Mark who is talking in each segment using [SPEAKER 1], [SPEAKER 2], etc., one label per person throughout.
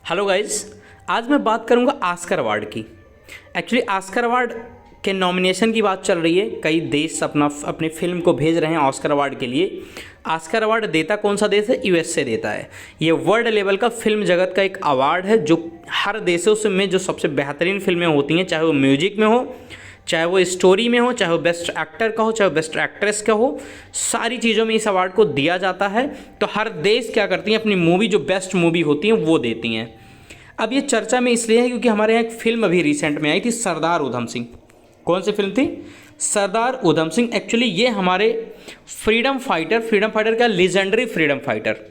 [SPEAKER 1] Hello guys, आज मैं बात करूंगा ऑस्कर अवार्ड की। एक्चुअली ऑस्कर अवार्ड के नॉमिनेशन की बात चल रही है। कई देश अपनी फिल्म को भेज रहे हैं ऑस्कर अवार्ड के लिए। ऑस्कर अवार्ड देता कौन सा देश है? यूएसए देता है। ये वर्ल्ड लेवल का फिल्म जगत का एक अवार्ड है जो हर देशों से में जो सबसे बेहतरीन फिल्में होती हैं, चाहे वो म्यूजिक में हो, चाहे वो स्टोरी में हो, चाहे वो बेस्ट एक्टर का हो, चाहे वो बेस्ट एक्ट्रेस का हो, सारी चीज़ों में इस अवार्ड को दिया जाता है। तो हर देश क्या करती हैं, अपनी मूवी जो बेस्ट मूवी होती हैं वो देती हैं। अब ये चर्चा में इसलिए है क्योंकि हमारे यहाँ एक फिल्म अभी रिसेंट में आई थी, सरदार उधम सिंह। कौन सी फिल्म थी? सरदार उधम सिंह। एक्चुअली ये हमारे फ्रीडम फाइटर का legendary freedom fighter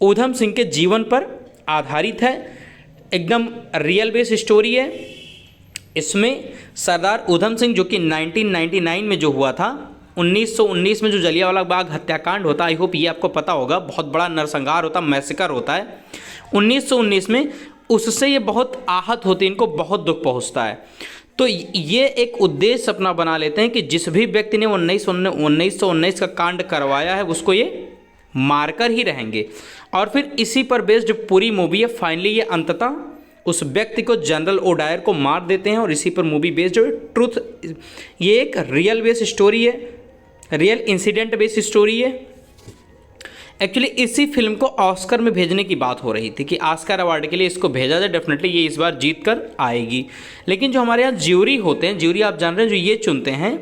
[SPEAKER 1] Udham Singh के जीवन पर आधारित है। एकदम रियल बेस स्टोरी है। इसमें सरदार उधम सिंह जो कि 1999 में जो हुआ था, 1919 में जो जलियांवाला बाग हत्याकांड होता, आई होप ये आपको पता होगा, बहुत बड़ा नरसंहार होता, मैसेकर होता है 1919 में। उससे ये बहुत आहत होते हैं, इनको बहुत दुख पहुंचता है। तो ये एक उद्देश्य अपना बना लेते हैं कि जिस भी व्यक्ति ने 1919 का कांड करवाया है उसको ये मारकर ही रहेंगे। और फिर इसी पर बेस्ड पूरी मूवी है। फाइनली ये अंततः उस व्यक्ति को, जनरल ओडायर को मार देते हैं और इसी पर मूवी बेस्ड ट्रुथ। ये एक रियल बेस्ड स्टोरी है, रियल इंसिडेंट बेस्ड स्टोरी है। एक्चुअली इसी फिल्म को ऑस्कर में भेजने की बात हो रही थी कि ऑस्कर अवार्ड के लिए इसको भेजा जाए, डेफिनेटली ये इस बार जीत कर आएगी। लेकिन जो हमारे यहाँ ज्यूरी होते हैं, ज्यूरी आप जान रहे हैं, जो ये चुनते हैं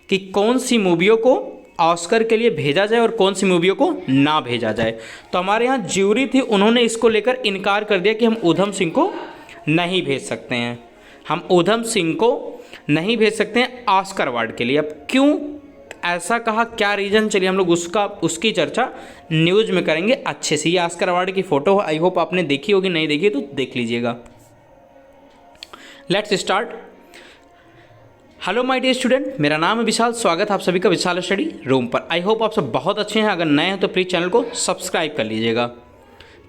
[SPEAKER 1] कि कौन सी मूवियों को ऑस्कर के लिए भेजा जाए और कौन सी मूवियों को ना भेजा जाए। तो हमारे यहाँ ज्यूरी थी, उन्होंने इसको लेकर इनकार कर दिया कि हम उधम सिंह को नहीं भेज सकते हैं, हम उधम सिंह को नहीं भेज सकते हैं ऑस्कर अवार्ड के लिए। अब क्यों ऐसा कहा, क्या रीज़न, चलिए हम लोग उसकी चर्चा न्यूज़ में करेंगे अच्छे से। ये ऑस्कर अवार्ड की फ़ोटो है, आई होप आपने देखी होगी, नहीं देखी तो देख लीजिएगा। Let's start. Hello my dear student, मेरा नाम है विशाल। स्वागत है आप सभी का विशाल स्टडी रूम पर। आई होप आप सब बहुत अच्छे हैं। अगर नए हैं तो प्लीज़ चैनल को सब्सक्राइब कर लीजिएगा।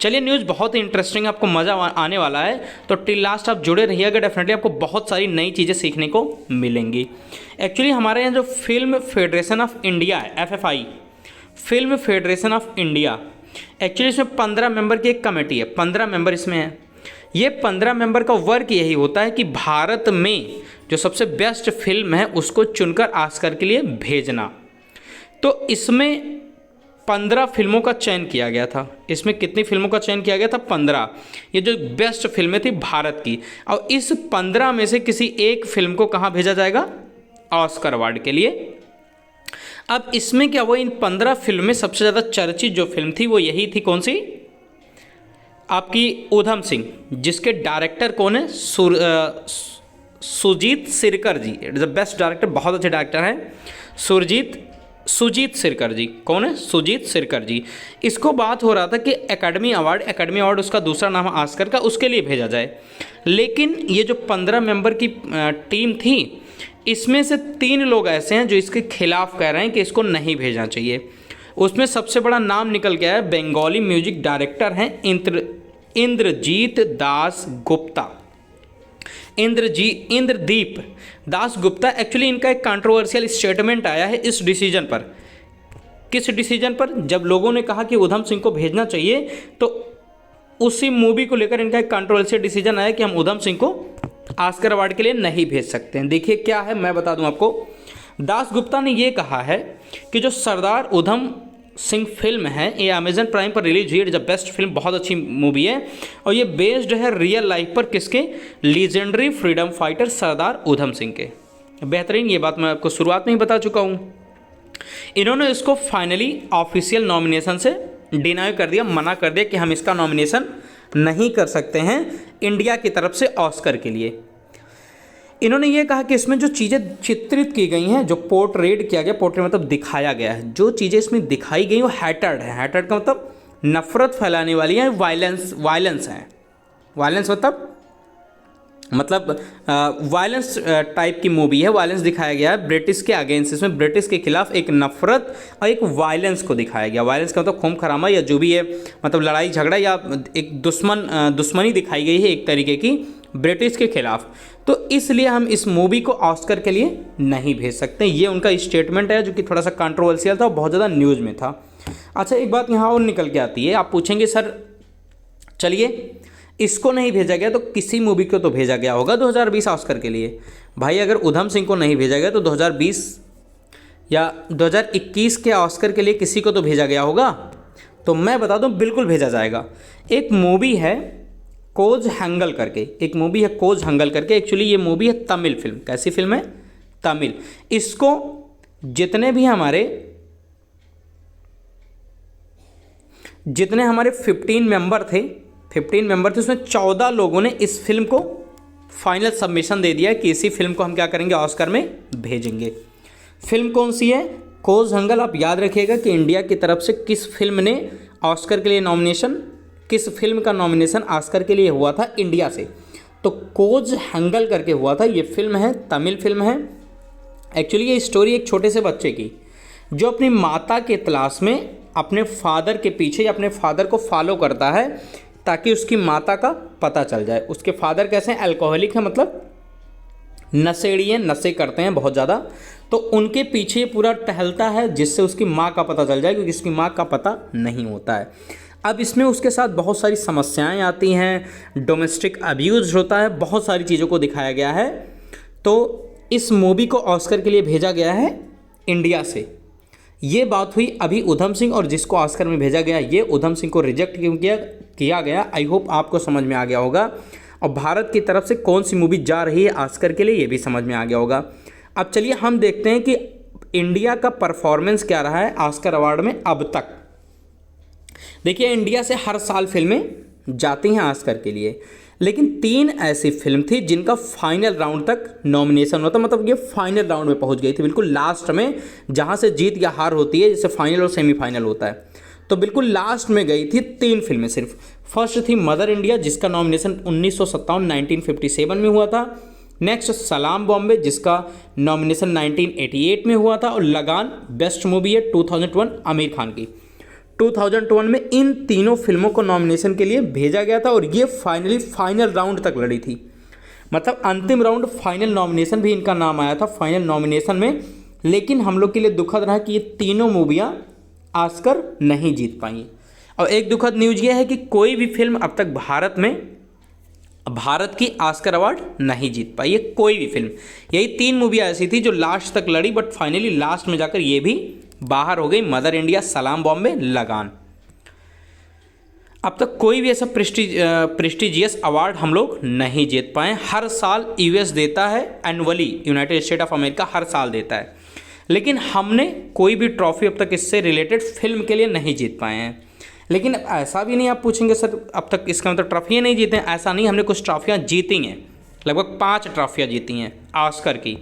[SPEAKER 1] चलिए, न्यूज़ बहुत ही इंटरेस्टिंग, आपको मज़ा आने वाला है, तो टिल लास्ट आप जुड़े रहिएगा। डेफिनेटली आपको बहुत सारी नई चीज़ें सीखने को मिलेंगी। एक्चुअली हमारे यहाँ जो फिल्म फेडरेशन ऑफ इंडिया है, FFI, film federation of India, actually इसमें 15 मेंबर की एक कमेटी है, 15 मेंबर इसमें है। ये 15 मेंबर का वर्क यही होता है कि भारत में जो सबसे बेस्ट फिल्म है उसको चुनकर ऑस्कर के लिए भेजना। तो इसमें 15 फिल्मों का चयन किया गया था। इसमें कितनी फिल्मों का चयन किया गया था? 15। ये जो बेस्ट फिल्में थी भारत की, और इस 15 में से किसी एक फिल्म को कहाँ भेजा जाएगा? ऑस्कर अवार्ड के लिए। अब इसमें क्या हुआ, इन 15 फिल्म में सबसे ज़्यादा चर्चित जो फिल्म थी वो यही थी, कौन सी? आपकी उधम सिंह, जिसके डायरेक्टर कौन है? Sujit Sircar ji. It is the best director, बहुत अच्छे डायरेक्टर हैं सुजीत सिरकर जी। कौन है? सुजीत सिरकर जी। इसको बात हो रहा था कि एकेडमी अवार्ड उसका दूसरा नाम है ऑस्कर का, उसके लिए भेजा जाए। लेकिन ये जो 15 मेंबर की टीम थी, इसमें से 3 लोग ऐसे हैं जो इसके खिलाफ कह रहे हैं कि इसको नहीं भेजना चाहिए। उसमें सबसे बड़ा नाम निकल गया है, बंगाली म्यूजिक डायरेक्टर हैं इंद्रजीत दास गुप्ता, इंद्रदीप दास गुप्ता। एक्चुअली इनका एक कंट्रोवर्शियल स्टेटमेंट आया है इस डिसीजन पर। किस डिसीजन पर? जब लोगों ने कहा कि उधम सिंह को भेजना चाहिए, तो उसी मूवी को लेकर इनका एक कंट्रोवर्शियल डिसीजन आया कि हम उधम सिंह को ऑस्कर अवार्ड के लिए नहीं भेज सकते हैं। देखिए क्या है, मैं बता दूं आपको। दास गुप्ता ने ये कहा है कि जो सरदार उधम सिंह फिल्म है, ये अमेजन प्राइम पर रिलीज हुई है। इट्स अ बेस्ट फिल्म, बहुत अच्छी मूवी है, और ये बेस्ड है रियल लाइफ पर। किसके? Legendary freedom fighter Sardar Udham Singh के। बेहतरीन, ये बात मैं आपको शुरुआत में ही बता चुका हूँ। इन्होंने इसको फाइनली ऑफिशियल नॉमिनेशन से डिनाई कर दिया, मना कर दिया कि हम इसका नॉमिनेशन नहीं कर सकते हैं इंडिया की तरफ से ऑस्कर के लिए। इन्होंने ये कहा कि इसमें जो चीज़ें चित्रित की गई हैं, जो पोर्ट्रेट किया गया, पोर्ट्रेट मतलब दिखाया गया है, जो चीज़ें इसमें दिखाई गई वो हैटर्ड है। हैटर्ड का मतलब नफरत फैलाने वाली है, वायलेंस है। वायलेंस मतलब वायलेंस टाइप की मूवी है। वायलेंस दिखाया गया है ब्रिटिश के अगेंस्ट, इसमें ब्रिटिश के खिलाफ एक नफरत और एक वायलेंस को दिखाया गया। वायलेंस का मतलब खून खरामा या जो भी है, मतलब लड़ाई झगड़ा या एक दुश्मनी दिखाई गई है एक तरीके की ब्रिटिश के खिलाफ। तो इसलिए हम इस मूवी को ऑस्कर के लिए नहीं भेज सकते। ये उनका स्टेटमेंट है जो कि थोड़ा सा कंट्रोवर्शियल था और बहुत ज़्यादा न्यूज़ में था। अच्छा, एक बात यहाँ और निकल के आती है, आप पूछेंगे सर चलिए इसको नहीं भेजा गया तो किसी मूवी को तो भेजा गया होगा 2020 ऑस्कर के लिए। भाई अगर उधम सिंह को नहीं भेजा गया तो 2020 या 2021 के ऑस्कर के लिए किसी को तो भेजा गया होगा। तो मैं बता दूं बिल्कुल भेजा जाएगा। एक मूवी है कोज हंगल करके, एक मूवी है कोज हंगल करके। एक्चुअली ये मूवी है तमिल फिल्म। कैसी फिल्म है? तमिल। इसको जितने हमारे 15 मेंबर थे उसमें 14 लोगों ने इस फिल्म को फाइनल सबमिशन दे दिया कि इसी फिल्म को हम क्या करेंगे, ऑस्कर में भेजेंगे। फिल्म कौन सी है? कोज हंगल। आप याद रखिएगा कि इंडिया की तरफ से किस फिल्म ने ऑस्कर के लिए किस फिल्म का नॉमिनेशन ऑस्कर के लिए हुआ था इंडिया से, तो कोज हंगल करके हुआ था। ये फिल्म है, तमिल फिल्म है। एक्चुअली ये स्टोरी एक छोटे से बच्चे की जो अपनी माता के तलाश में अपने फादर के पीछे या अपने फादर को फॉलो करता है ताकि उसकी माता का पता चल जाए। उसके फादर कैसे हैं? अल्कोहलिक है, मतलब नशेड़ी हैं, नशे करते हैं बहुत ज़्यादा। तो उनके पीछे पूरा टहलता है जिससे उसकी माँ का पता चल जाए, क्योंकि उसकी माँ का पता नहीं होता है। अब इसमें उसके साथ बहुत सारी समस्याएं आती हैं, डोमेस्टिक अब्यूज़ होता है, बहुत सारी चीज़ों को दिखाया गया है। तो इस मूवी को ऑस्कर के लिए भेजा गया है इंडिया से। ये बात हुई अभी उधम सिंह, और जिसको ऑस्कर में भेजा गया ये उधम सिंह को रिजेक्ट क्यों किया गया, आई होप आपको समझ में आ गया होगा। और भारत की तरफ से कौन सी मूवी जा रही है ऑस्कर के लिए ये भी समझ में आ गया होगा। अब चलिए हम देखते हैं कि इंडिया का परफॉर्मेंस क्या रहा है ऑस्कर अवार्ड में अब तक। देखिए, इंडिया से हर साल फिल्में जाती हैं ऑस्कर के लिए, लेकिन 3 ऐसी फिल्म थी जिनका फाइनल राउंड तक नॉमिनेशन होता, मतलब ये फाइनल राउंड में पहुंच गई थी, बिल्कुल लास्ट में, जहां से जीत या हार होती है, जैसे फाइनल और सेमीफाइनल होता है। तो बिल्कुल लास्ट में गई थी 3 फिल्में सिर्फ। फर्स्ट थी मदर इंडिया, जिसका नॉमिनेशन 1957 में हुआ था। नेक्स्ट सलाम बॉम्बे, जिसका नॉमिनेशन 1988 में हुआ था। और लगान बेस्ट मूवी है 2001 आमिर खान की। 2001 में इन तीनों फिल्मों को नॉमिनेशन के लिए भेजा गया था और ये फाइनली फाइनल राउंड तक लड़ी थी, मतलब अंतिम राउंड, फाइनल नॉमिनेशन भी इनका नाम आया था फाइनल नॉमिनेशन में। लेकिन हम लोग के लिए दुखद रहा कि ये तीनों मूवियाँ ऑस्कर नहीं जीत पाई। और एक दुखद न्यूज़ ये है कि कोई भी फिल्म अब तक भारत की ऑस्कर अवार्ड नहीं जीत पाई है, कोई भी फिल्म। यही 3 मूवियाँ ऐसी थी जो लास्ट तक लड़ी, बट फाइनली लास्ट में जाकर ये भी बाहर हो गई, मदर इंडिया, सलाम बॉम्बे, लगान। अब तक कोई भी ऐसा प्रेस्टिजियस अवार्ड हम लोग नहीं जीत पाए। हर साल यूएस देता है annually, United State of America हर साल देता है, लेकिन हमने कोई भी ट्रॉफी अब तक इससे रिलेटेड फिल्म के लिए नहीं जीत पाए हैं। लेकिन ऐसा भी नहीं, आप पूछेंगे सर अब तक इसका मतलब ट्रॉफियाँ नहीं जीते हैं, ऐसा नहीं, हमने कुछ ट्रॉफियाँ जीती हैं, लगभग 5 ट्रॉफियाँ जीती हैं ऑस्कर की,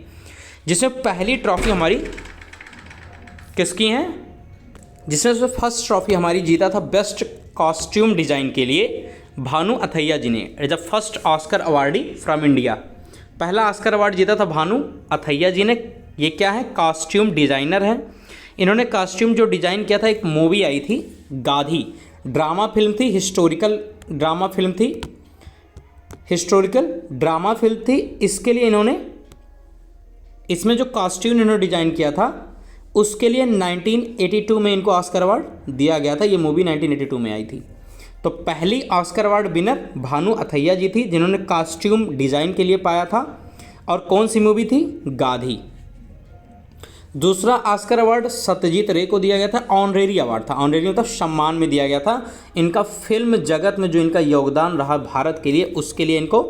[SPEAKER 1] जिसमें पहली ट्रॉफी हमारी किसकी हैं, जिसमें से फर्स्ट ट्रॉफी हमारी जीता था बेस्ट कॉस्ट्यूम डिज़ाइन के लिए भानु अथैया जी ने, as a first Oscar awardee from India. पहला ऑस्कर अवार्ड जीता था भानु अथैया जी ने। ये क्या है? कॉस्ट्यूम डिज़ाइनर है। इन्होंने कॉस्ट्यूम जो डिज़ाइन किया था, एक मूवी आई थी गाधी, ड्रामा फिल्म थी, हिस्टोरिकल ड्रामा फिल्म थी। इसके लिए इन्होंने, इसमें जो कॉस्ट्यूम इन्होंने डिज़ाइन किया था उसके लिए 1982 में इनको ऑस्कर अवार्ड दिया गया था। ये मूवी 1982 में आई थी। तो पहली Oscar award winner Bhanu Athaiya ji थी, जिन्होंने कॉस्ट्यूम डिज़ाइन के लिए पाया था। और कौन सी मूवी थी? गाधी। दूसरा ऑस्कर अवार्ड सत्यजीत रे को दिया गया था, ऑनरेरी अवार्ड था, ऑनरेरी मतलब सम्मान में दिया गया था। इनका फिल्म जगत में जो इनका योगदान रहा भारत के लिए, उसके लिए इनको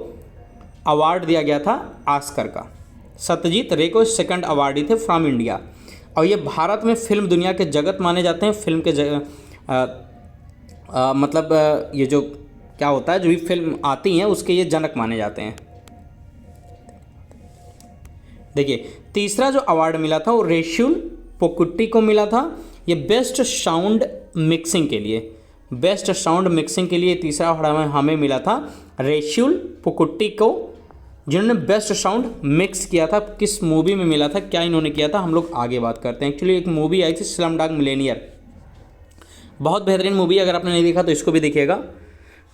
[SPEAKER 1] अवार्ड दिया गया था ऑस्कर का। सत्यजीत रे को सेकंड अवार्डी थे फ्रॉम इंडिया। और ये भारत में फिल्म दुनिया के जगत माने जाते हैं, फिल्म के मतलब ये जो क्या होता है, जो भी फिल्म आती हैं उसके ये जनक माने जाते हैं। देखिए, तीसरा जो अवार्ड मिला था वो रेशुल पोकुट्टी को मिला था। ये बेस्ट साउंड मिक्सिंग के लिए, तीसरा अवार्ड हमें मिला था रेशुल पोकुट्टी को, जिन्होंने बेस्ट साउंड मिक्स किया था। किस मूवी में मिला था, क्या इन्होंने किया था, हम लोग आगे बात करते हैं। एक्चुअली एक मूवी आई थी स्लमडॉग मिलियनेयर, बहुत बेहतरीन मूवी, अगर आपने नहीं देखा तो इसको भी देखिएगा।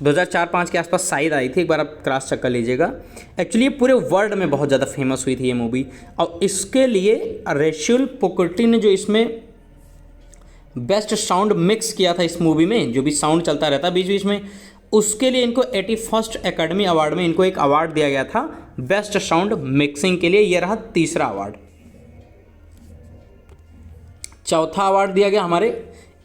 [SPEAKER 1] 2004-05 के आसपास शायद आई थी, एक बार आप क्रॉस चेक कर लीजिएगा। एक्चुअली ये पूरे वर्ल्ड में बहुत ज़्यादा फेमस हुई थी ये मूवी। और इसके लिए रेशुल पोकुट्टी ने जो इसमें बेस्ट साउंड मिक्स किया था इस मूवी में, जो भी साउंड चलता रहता है बीच बीच में, उसके लिए इनको 81st एकेडमी अवार्ड में इनको एक अवार्ड दिया गया था बेस्ट साउंड मिक्सिंग के लिए। यह रहा तीसरा अवार्ड। चौथा अवार्ड दिया गया हमारे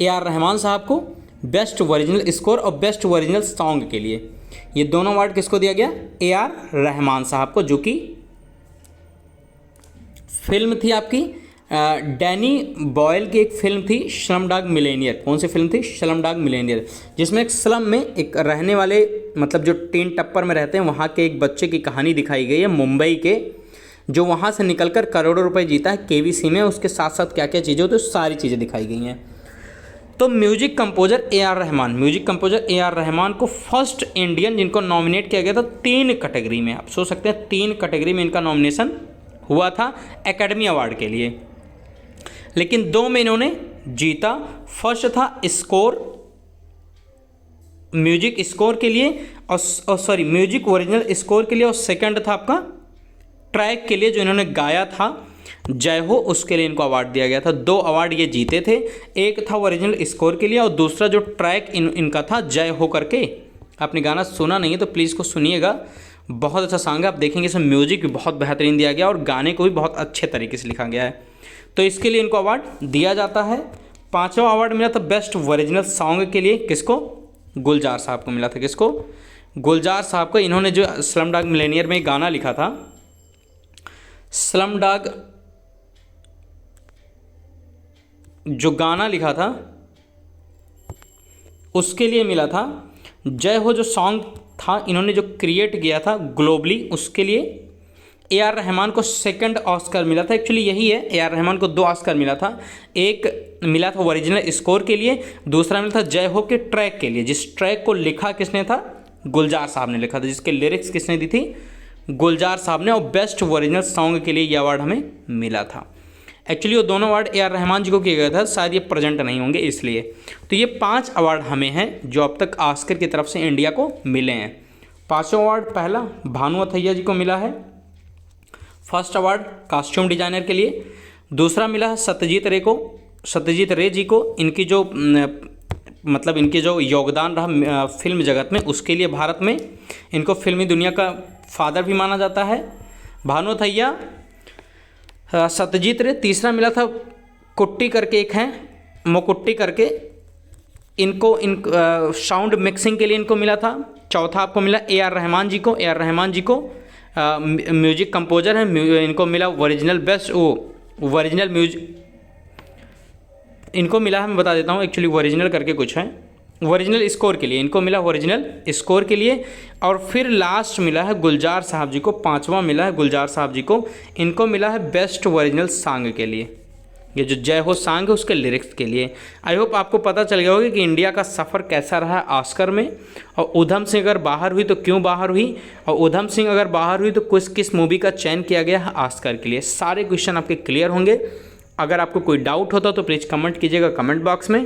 [SPEAKER 1] ए.आर. रहमान साहब को बेस्ट ओरिजिनल स्कोर और बेस्ट ओरिजिनल सॉन्ग के लिए। ये दोनों अवार्ड किसको दिया गया? ए.आर. रहमान साहब को, जो कि फिल्म थी आपकी डैनी बॉयल की एक फिल्म थी स्लमडॉग मिलेनियर। कौन सी फिल्म थी? स्लमडॉग मिलेनियर, जिसमें एक स्लम में एक रहने वाले मतलब जो टीन टप्पर में रहते हैं वहाँ के एक बच्चे की कहानी दिखाई गई है मुंबई के, जो वहाँ से निकलकर करोड़ों रुपए जीता है केवीसी में। उसके साथ साथ क्या क्या चीज़ें होती है, सारी चीज़ें दिखाई गई हैं। तो music composer AR. Rahman, music composer AR. Rahman को फर्स्ट इंडियन जिनको नॉमिनेट किया गया था 3 कैटेगरी में। आप सोच सकते हैं 3 कैटेगरी में इनका नॉमिनेशन हुआ था एकेडमी अवार्ड के लिए, लेकिन 2 में इन्होंने जीता। फर्स्ट था स्कोर, म्यूजिक स्कोर के लिए और म्यूजिक ओरिजिनल स्कोर के लिए, और सेकंड था आपका ट्रैक के लिए जो इन्होंने गाया था जय हो, उसके लिए इनको अवार्ड दिया गया था। 2 अवार्ड ये जीते थे, एक था ओरिजिनल स्कोर के लिए और दूसरा जो ट्रैक इनका था जय हो करके। आपने गाना सुना नहीं है तो प्लीज़ को सुनिएगा, बहुत अच्छा सॉन्ग है। आप देखेंगे इसमें म्यूजिक भी बहुत बेहतरीन दिया गया और गाने को भी बहुत अच्छे तरीके से लिखा गया है, तो इसके लिए इनको अवार्ड दिया जाता है। 5वां अवार्ड मिला था बेस्ट ओरिजिनल सॉन्ग के लिए, किसको? गुलजार साहब को मिला था। किसको? गुलजार साहब को। इन्होंने जो स्लमडॉग मिलेनियर में गाना लिखा था, स्लमडॉग जो गाना लिखा था उसके लिए मिला था। जय हो जो सॉन्ग था इन्होंने जो क्रिएट किया था ग्लोबली, उसके लिए ए.आर. रहमान को सेकंड ऑस्कर मिला था। एक्चुअली यही है, ए.आर. रहमान को 2 ऑस्कर मिला था। एक मिला था ओरिजिनल स्कोर के लिए, दूसरा मिला था जय हो के ट्रैक के लिए। जिस ट्रैक को लिखा किसने था? गुलजार साहब ने लिखा था। जिसके लिरिक्स किसने दी थी? गुलजार साहब ने। और बेस्ट ओरिजिनल सॉन्ग के लिए ये अवार्ड हमें मिला था। एक्चुअली वो दोनों अवार्ड ए.आर. रहमान जी को किया गया था, शायद ये प्रेजेंट नहीं होंगे इसलिए। तो ये 5 अवार्ड हमें हैं जो अब तक ऑस्कर की तरफ से इंडिया को मिले हैं। 5वां अवार्ड पहला भानु अथैया जी को मिला है, फर्स्ट अवार्ड कॉस्ट्यूम डिजाइनर के लिए। दूसरा मिला है सत्यजीत रे जी को, इनकी जो मतलब इनके जो योगदान रहा फिल्म जगत में उसके लिए भारत में, इनको फिल्मी दुनिया का फादर भी माना जाता है। भानु अथैया, सत्यजीत रे। तीसरा मिला था कुट्टी करके एक हैं, मोकुट्टी करके, इनको साउंड मिक्सिंग के लिए इनको मिला था। चौथा आपको मिला ए.आर. रहमान जी को। ए.आर. रहमान जी को म्यूजिक कंपोजर हैं, इनको मिला ओरिजिनल बेस्ट ओरिजिनल म्यूजिक इनको मिला है। मैं बता देता हूँ, एक्चुअली ओरिजिनल करके कुछ है, ओरिजिनल स्कोर के लिए इनको मिला, ओरिजिनल स्कोर के लिए। और फिर लास्ट मिला है गुलजार साहब जी को, 5वां मिला है गुलजार साहब जी को, इनको मिला है बेस्ट ओरिजिनल सॉन्ग के लिए। ये जो जय हो सॉन्ग है उसके लिरिक्स के लिए। आई होप आपको पता चल गया होगा कि इंडिया का सफ़र कैसा रहा ऑस्कर में, और उधम सिंह अगर बाहर हुई तो क्यों बाहर हुई, और उधम सिंह अगर बाहर हुई तो किस मूवी का चयन किया गया है ऑस्कर के लिए। सारे क्वेश्चन आपके क्लियर होंगे। अगर आपको कोई डाउट होता तो प्लीज़ कमेंट कीजिएगा कमेंट बॉक्स में।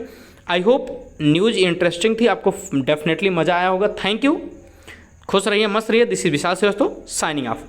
[SPEAKER 1] आई होप न्यूज़ इंटरेस्टिंग थी, आपको डेफिनेटली मज़ा आया होगा। थैंक यू, खुश रहिए, मस्त रहिए। This is Vishal Shrivastava signing of.